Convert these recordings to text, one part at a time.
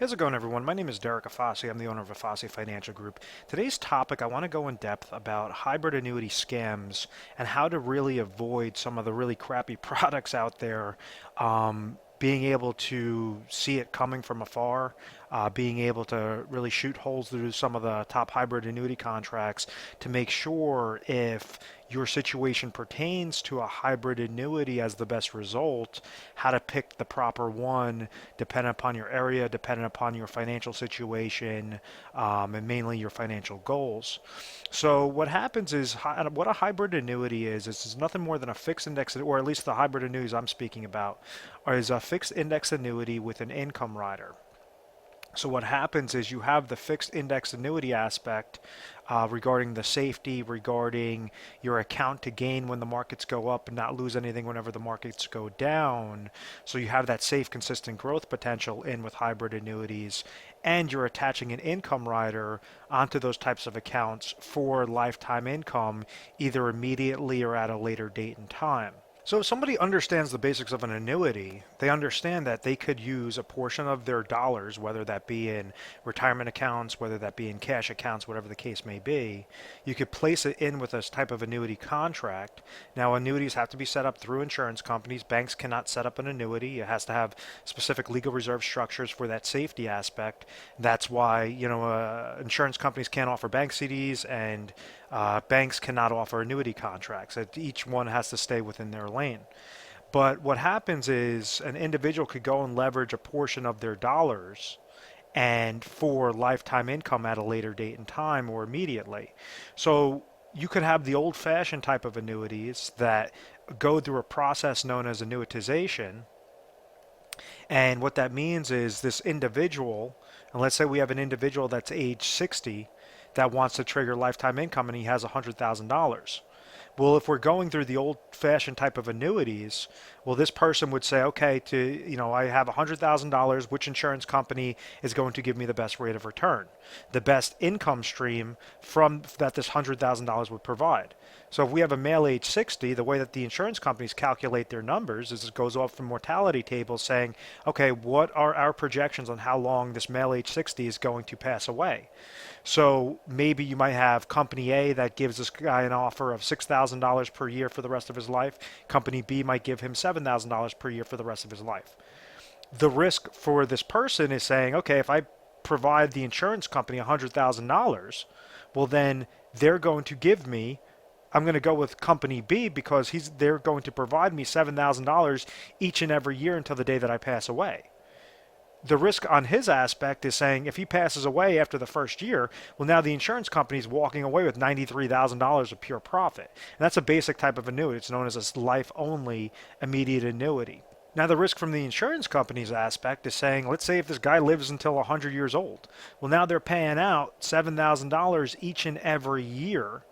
How's it going, everyone? My name is Derek Afasi. I'm the owner of Afasi Financial Group. Today's topic, I want to go in depth about hybrid annuity scams and how to really avoid some of the really crappy products out there, being able to see it coming from afar, being able to really shoot holes through some of the top hybrid annuity contracts to make sure if your situation pertains to a hybrid annuity as the best result, how to pick the proper one depending upon your area, depending upon your financial situation, and mainly your financial goals. So what happens is, what a hybrid annuity is nothing more than a fixed index, or at least the hybrid annuities I'm speaking about, is a fixed index annuity with an income rider. So what happens is you have the fixed index annuity aspect regarding the safety, regarding your account to gain when the markets go up and not lose anything whenever the markets go down. So you have that safe, consistent growth potential in with hybrid annuities, and you're attaching an income rider onto those types of accounts for lifetime income, either immediately or at a later date and time. So if somebody understands the basics of an annuity, they understand that they could use a portion of their dollars, whether that be in retirement accounts, whether that be in cash accounts, whatever the case may be. You could place it in with this type of annuity contract. Now, annuities have to be set up through insurance companies. Banks cannot set up an annuity. It has to have specific legal reserve structures for that safety aspect. That's why, insurance companies can't offer bank CDs, and banks cannot offer annuity contracts. Each one has to stay within their lane. But what happens is an individual could go and leverage a portion of their dollars and for lifetime income at a later date and time or immediately. So you could have the old-fashioned type of annuities that go through a process known as annuitization. And what that means is this individual, and let's say we have an individual that's age 60 that wants to trigger lifetime income and he has $100,000. Well, if we're going through the old-fashioned type of annuities, well, this person would say, okay, I have $100,000, which insurance company is going to give me the best rate of return, the best income stream from that this $100,000 would provide. So if we have a male age 60, the way that the insurance companies calculate their numbers is it goes off from mortality tables saying, okay, what are our projections on how long this male age 60 is going to pass away? So maybe you might have company A that gives this guy an offer of $6,000 per year for the rest of his life. Company B might give him $7,000 per year for the rest of his life. The risk for this person is saying, okay, if I provide the insurance company $100,000, well, then they're going to give me, I'm going to go with company B because they're going to provide me $7,000 each and every year until the day that I pass away. The risk on his aspect is saying if he passes away after the first year, well, now the insurance company is walking away with $93,000 of pure profit. And that's a basic type of annuity. It's known as a life-only immediate annuity. Now, the risk from the insurance company's aspect is saying, let's say if this guy lives until 100 years old, well, now they're paying out $7,000 each and every year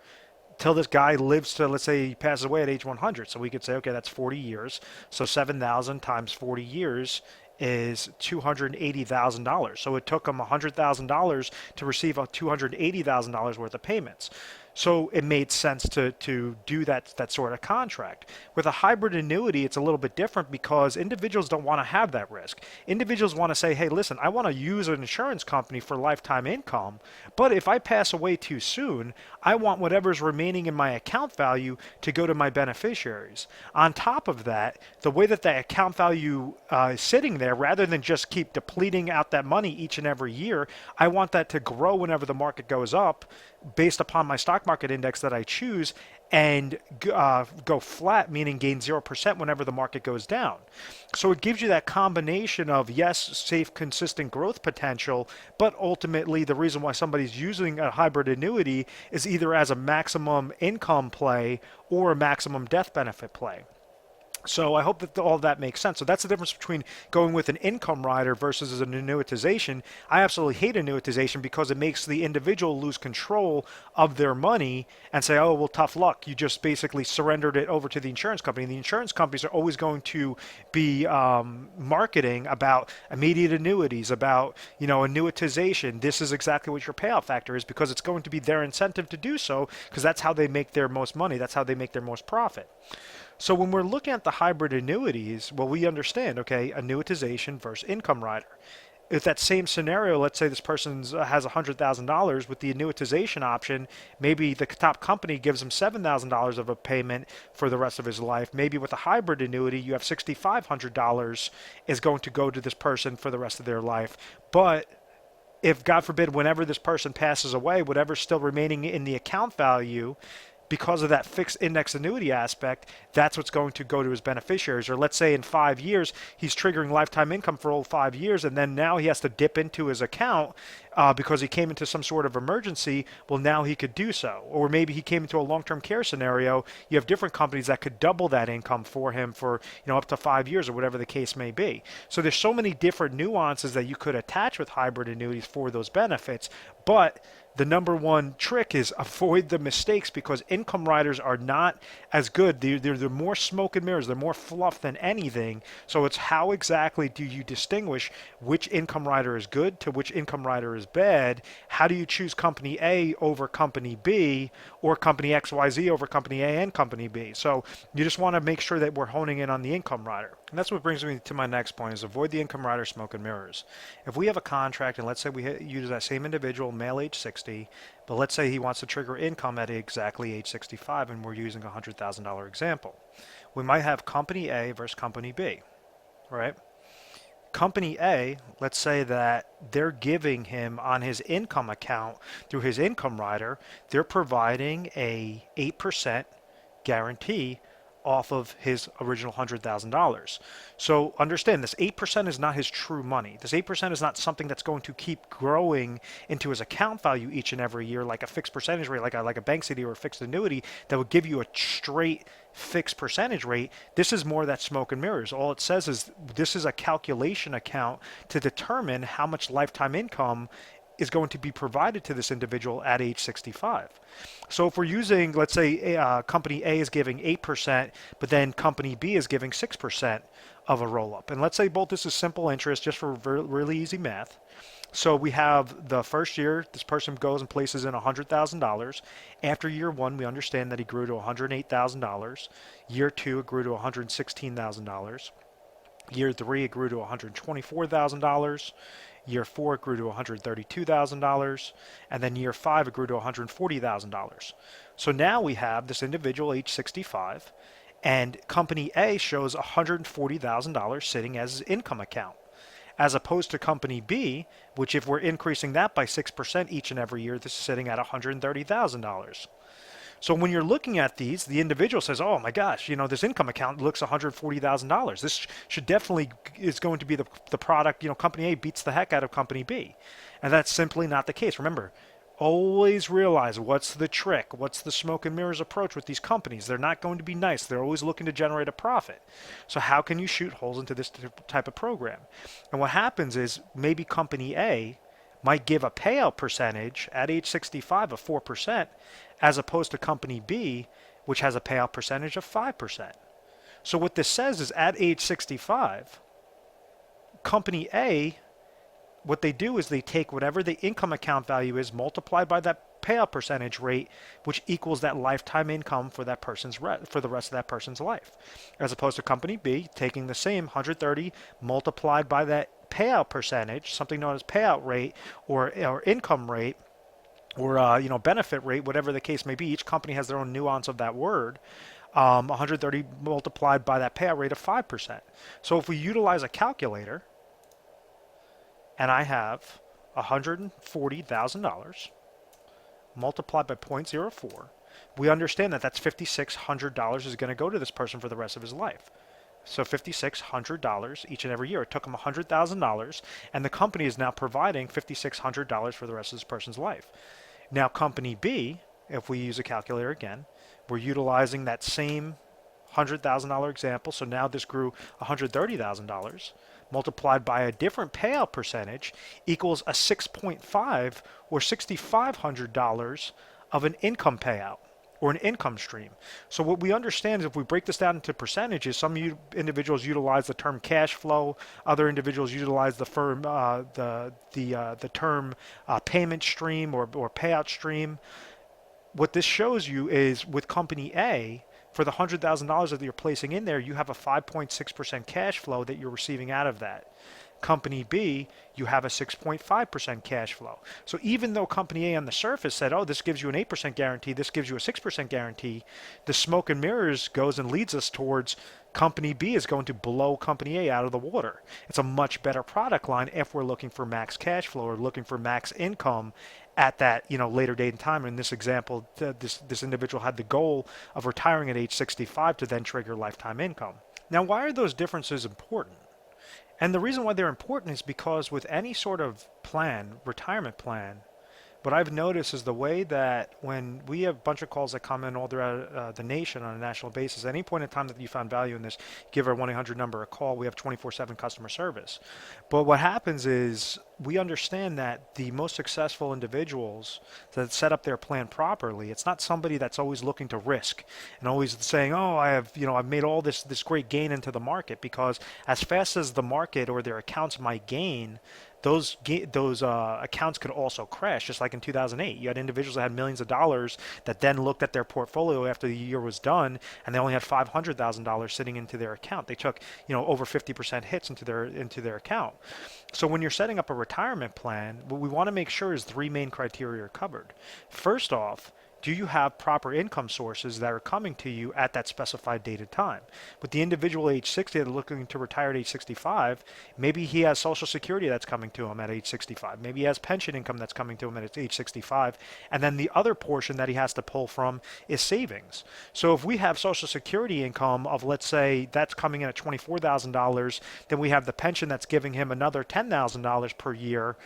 till this guy lives to, let's say he passes away at age 100. So we could say, okay, that's 40 years. So 7,000 times 40 years is $280,000. So it took him $100,000 to receive $280,000 worth of payments. So it made sense to do that sort of contract. With a hybrid annuity, it's a little bit different because individuals don't want to have that risk. Individuals want to say, hey, listen, I want to use an insurance company for lifetime income, but if I pass away too soon, I want whatever's remaining in my account value to go to my beneficiaries. On top of that, the way that the account value is sitting there, rather than just keep depleting out that money each and every year, I want that to grow whenever the market goes up based upon my stock market index that I choose, and go flat, meaning gain 0% whenever the market goes down. So it gives you that combination of, yes, safe, consistent growth potential, but ultimately the reason why somebody's using a hybrid annuity is either as a maximum income play or a maximum death benefit play. So I hope that all of that makes sense. So that's the difference between going with an income rider versus an annuitization. I absolutely hate annuitization because it makes the individual lose control of their money and say, oh, well, tough luck. You just basically surrendered it over to the insurance company. And the insurance companies are always going to be marketing about immediate annuities, about, annuitization. This is exactly what your payout factor is because it's going to be their incentive to do so because that's how they make their most money. That's how they make their most profit. So when we're looking at the hybrid annuities, well, we understand, okay, annuitization versus income rider. if that same scenario, let's say this person has $100,000 with the annuitization option, maybe the top company gives him $7,000 of a payment for the rest of his life. Maybe with a hybrid annuity, you have $6,500 is going to go to this person for the rest of their life. But if, God forbid, whenever this person passes away, whatever's still remaining in the account value, because of that fixed index annuity aspect, that's what's going to go to his beneficiaries. Or let's say in 5 years, he's triggering lifetime income for all 5 years, and then now he has to dip into his account because he came into some sort of emergency. Well, now he could do so. Or maybe he came into a long-term care scenario. You have different companies that could double that income for him for, up to 5 years or whatever the case may be. So there's so many different nuances that you could attach with hybrid annuities for those benefits. But the number one trick is avoid the mistakes, because income riders are not as good. They're more smoke and mirrors. They're more fluff than anything. So it's how exactly do you distinguish which income rider is good to which income rider is bad? How do you choose company A over company B, or company XYZ over company A and company B? So you just want to make sure that we're honing in on the income rider. And that's what brings me to my next point, is avoid the income rider smoke and mirrors. If we have a contract, and let's say we use that same individual, male age 60, but let's say he wants to trigger income at exactly age 65, and we're using a $100,000 example. We might have company A versus company B, right? Company A, let's say that they're giving him on his income account through his income rider, they're providing a 8% guarantee off of his original $100,000. So understand, this 8% is not his true money. This 8% is not something that's going to keep growing into his account value each and every year, like a fixed percentage rate, like a bank CD or a fixed annuity that would give you a straight fixed percentage rate. This is more that smoke and mirrors. All it says is this is a calculation account to determine how much lifetime income is going to be provided to this individual at age 65. So if we're using, let's say company A is giving 8%, but then company B is giving 6% of a roll-up. And let's say both this is simple interest, just for really easy math. So we have the first year, this person goes and places in $100,000. After year one, we understand that he grew to $108,000. Year two, it grew to $116,000. Year three, it grew to $124,000. Year four, it grew to $132,000, and then year five, it grew to $140,000. So now we have this individual age 65, and company A shows $140,000 sitting as his income account, as opposed to company B, which if we're increasing that by 6% each and every year, this is sitting at $130,000. So when you're looking at these, the individual says, oh my gosh, this income account looks $140,000. This should definitely is going to be the product, company A beats the heck out of company B. And that's simply not the case. Remember, always realize what's the trick, what's the smoke and mirrors approach with these companies. They're not going to be nice. They're always looking to generate a profit. So how can you shoot holes into this type of program? And what happens is maybe company A might give a payout percentage at age 65 of 4%, as opposed to company B, which has a payout percentage of 5%. So what this says is at age 65, company A, what they do is they take whatever the income account value is multiplied by that payout percentage rate, which equals that lifetime income for that person's for the rest of that person's life, as opposed to company B taking the same 130 multiplied by that payout percentage, something known as payout rate or income rate, or benefit rate, whatever the case may be. Each company has their own nuance of that word. 130 multiplied by that payout rate of 5%. So if we utilize a calculator, and I have $140,000 multiplied by 0.04, we understand that that's $5,600 is going to go to this person for the rest of his life. So $5,600 each and every year. It took him $100,000, and the company is now providing $5,600 for the rest of this person's life. Now company B, if we use a calculator again, we're utilizing that same $100,000 example. So now this grew $130,000 multiplied by a different payout percentage equals a 6.5 or $6,500 of an income payout or an income stream. So what we understand is if we break this down into percentages, some individuals utilize the term cash flow, other individuals utilize the term payment stream or payout stream. What this shows you is with company A, for the $100,000 that you're placing in there, you have a 5.6% cash flow that you're receiving out of that. company B, you have a 6.5% cash flow. So even though company A on the surface said, oh, this gives you an 8% guarantee, this gives you a 6% guarantee, the smoke and mirrors goes and leads us towards company B is going to blow company A out of the water. It's a much better product line if we're looking for max cash flow or looking for max income at that later date and time. In this example, this individual had the goal of retiring at age 65 to then trigger lifetime income. Now, why are those differences important? And the reason why they're important is because with any sort of plan, retirement plan, what I've noticed is the way that when we have a bunch of calls that come in all throughout the nation on a national basis, at any point in time that you found value in this, give our 1-800 number a call. We have 24/7 customer service. But what happens is we understand that the most successful individuals that set up their plan properly, it's not somebody that's always looking to risk and always saying, oh, I've made all this great gain into the market, because as fast as the market or their accounts might gain, those accounts could also crash, just like in 2008. You had individuals that had millions of dollars that then looked at their portfolio after the year was done, and they only had $500,000 sitting into their account. They took over 50% hits into their account. So when you're setting up a retirement plan, what we want to make sure is 3 main criteria are covered. First off, do you have proper income sources that are coming to you at that specified date and time? With the individual age 60 that are looking to retire at age 65, maybe he has Social Security that's coming to him at age 65. Maybe he has pension income that's coming to him at age 65. And then the other portion that he has to pull from is savings. So if we have Social Security income of, let's say, that's coming in at $24,000, then we have the pension that's giving him another $10,000 per year.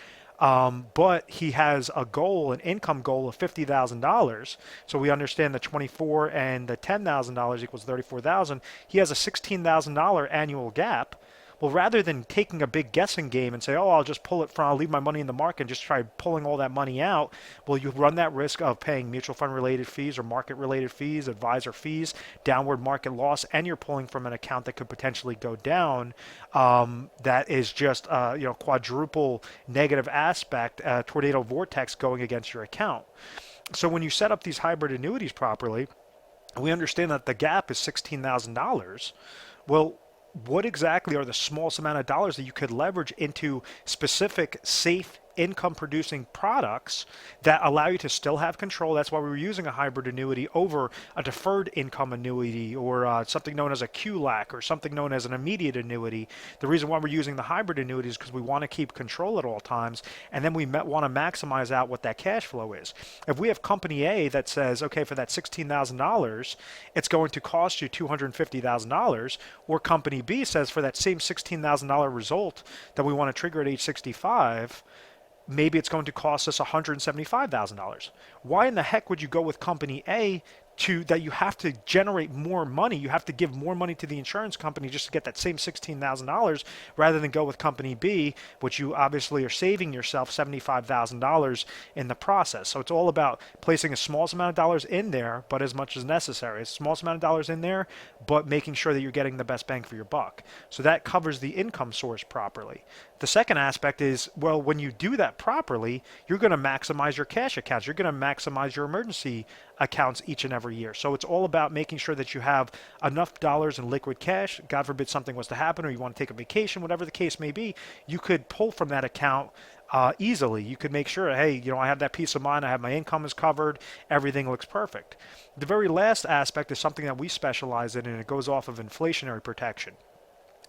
But he has a goal, an income goal of $50,000. So we understand the 24 and the $10,000 equals 34,000. He has a $16,000 annual gap. Well, rather than taking a big guessing game and say, oh, I'll leave my money in the market and just try pulling all that money out, well, you run that risk of paying mutual fund related fees or market related fees, advisor fees, downward market loss, and you're pulling from an account that could potentially go down. That is just quadruple negative aspect, tornado vortex going against your account. So when you set up these hybrid annuities properly, we understand that the gap is $16,000. Well, what exactly are the smallest amount of dollars that you could leverage into specific safe income producing products that allow you to still have control? That's why we were using a hybrid annuity over a deferred income annuity or something known as a QLAC or something known as an immediate annuity. The reason why we're using the hybrid annuity is because we want to keep control at all times, and then we want to maximize out what that cash flow is. If we have company A that says, okay, for that $16,000, it's going to cost you $250,000, or company B says for that same $16,000 result that we want to trigger at age 65, maybe it's going to cost us $175,000. Why in the heck would you go with company A that you have to generate more money? You have to give more money to the insurance company just to get that same $16,000 rather than go with company B, which you obviously are saving yourself $75,000 in the process. So it's all about placing a smallest amount of dollars in there, but as much as necessary. A smallest amount of dollars in there, but making sure that you're getting the best bang for your buck. So that covers the income source properly. The second aspect is, well, when you do that properly, you're going to maximize your cash accounts. You're going to maximize your emergency accounts each and every year. So it's all about making sure that you have enough dollars in liquid cash. God forbid something was to happen or you want to take a vacation, whatever the case may be, you could pull from that account easily. You could make sure, hey, I have that peace of mind. I have my income is covered. Everything looks perfect. The very last aspect is something that we specialize in, and it goes off of inflationary protection.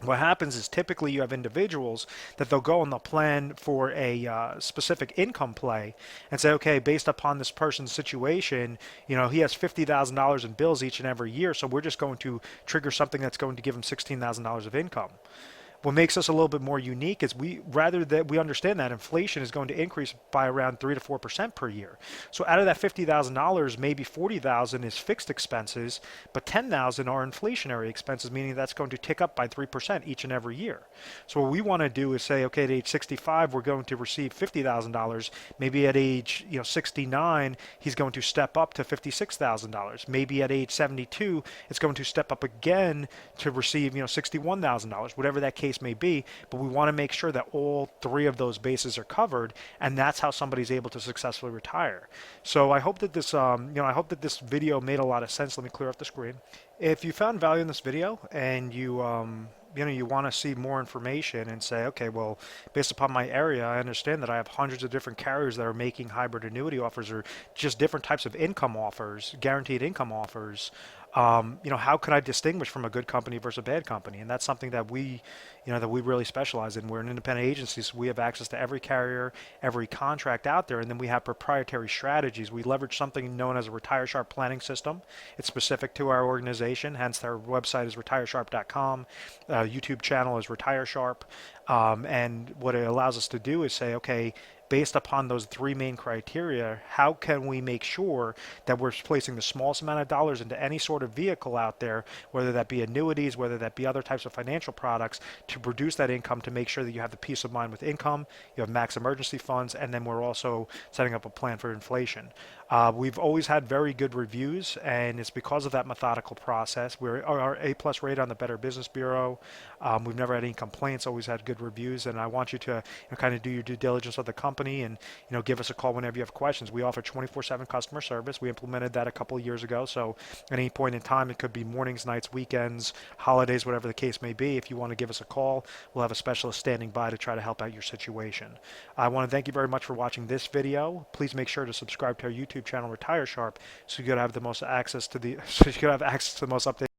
What happens is typically you have individuals that they'll go and they'll plan for a specific income play and say, okay, based upon this person's situation, he has $50,000 in bills each and every year, so we're just going to trigger something that's going to give him $16,000 of income. What makes us a little bit more unique is we understand that inflation is going to increase by around 3 to 4% per year. So out of that $50,000, maybe $40,000 is fixed expenses, but $10,000 are inflationary expenses, meaning that's going to tick up by 3% each and every year. So what we want to do is say, okay, at age 65, we're going to receive $50,000. Maybe at age 69, he's going to step up to $56,000. Maybe at age 72, it's going to step up again to receive $61,000, whatever that case may be, but we want to make sure that all 3 of those bases are covered, and that's how somebody's able to successfully retire. So I hope that this this video made a lot of sense. Let me clear up the screen. If you found value in this video and you you want to see more information and say, okay, well, based upon my area, I understand that I have hundreds of different carriers that are making hybrid annuity offers or just different types of income offers, guaranteed income offers. How can I distinguish from a good company versus a bad company? And that's something that we really specialize in. We're an independent agency, so we have access to every carrier, every contract out there, and then we have proprietary strategies. We leverage something known as a Retire Sharp planning system. It's specific to our organization, hence their website is retiresharp.com. YouTube channel is Retire Sharp. And what it allows us to do is say, okay, based upon those three main criteria, how can we make sure that we're placing the smallest amount of dollars into any sort of vehicle out there, whether that be annuities, whether that be other types of financial products, to produce that income, to make sure that you have the peace of mind with income, you have max emergency funds, and then we're also setting up a plan for inflation. We've always had very good reviews, and it's because of that methodical process. We're our A+ rate on the Better Business Bureau. We've never had any complaints, always had good reviews, and I want you to kind of do your due diligence of the company and give us a call whenever you have questions. We offer 24/7 customer service. We implemented that a couple of years ago, so at any point in time, it could be mornings, nights, weekends, holidays, whatever the case may be. If you want to give us a call, we'll have a specialist standing by to try to help out your situation. I want to thank you very much for watching this video. Please make sure to subscribe to our YouTube channel, Retire Sharp, so you could have the most access to the so you could have access to the most updated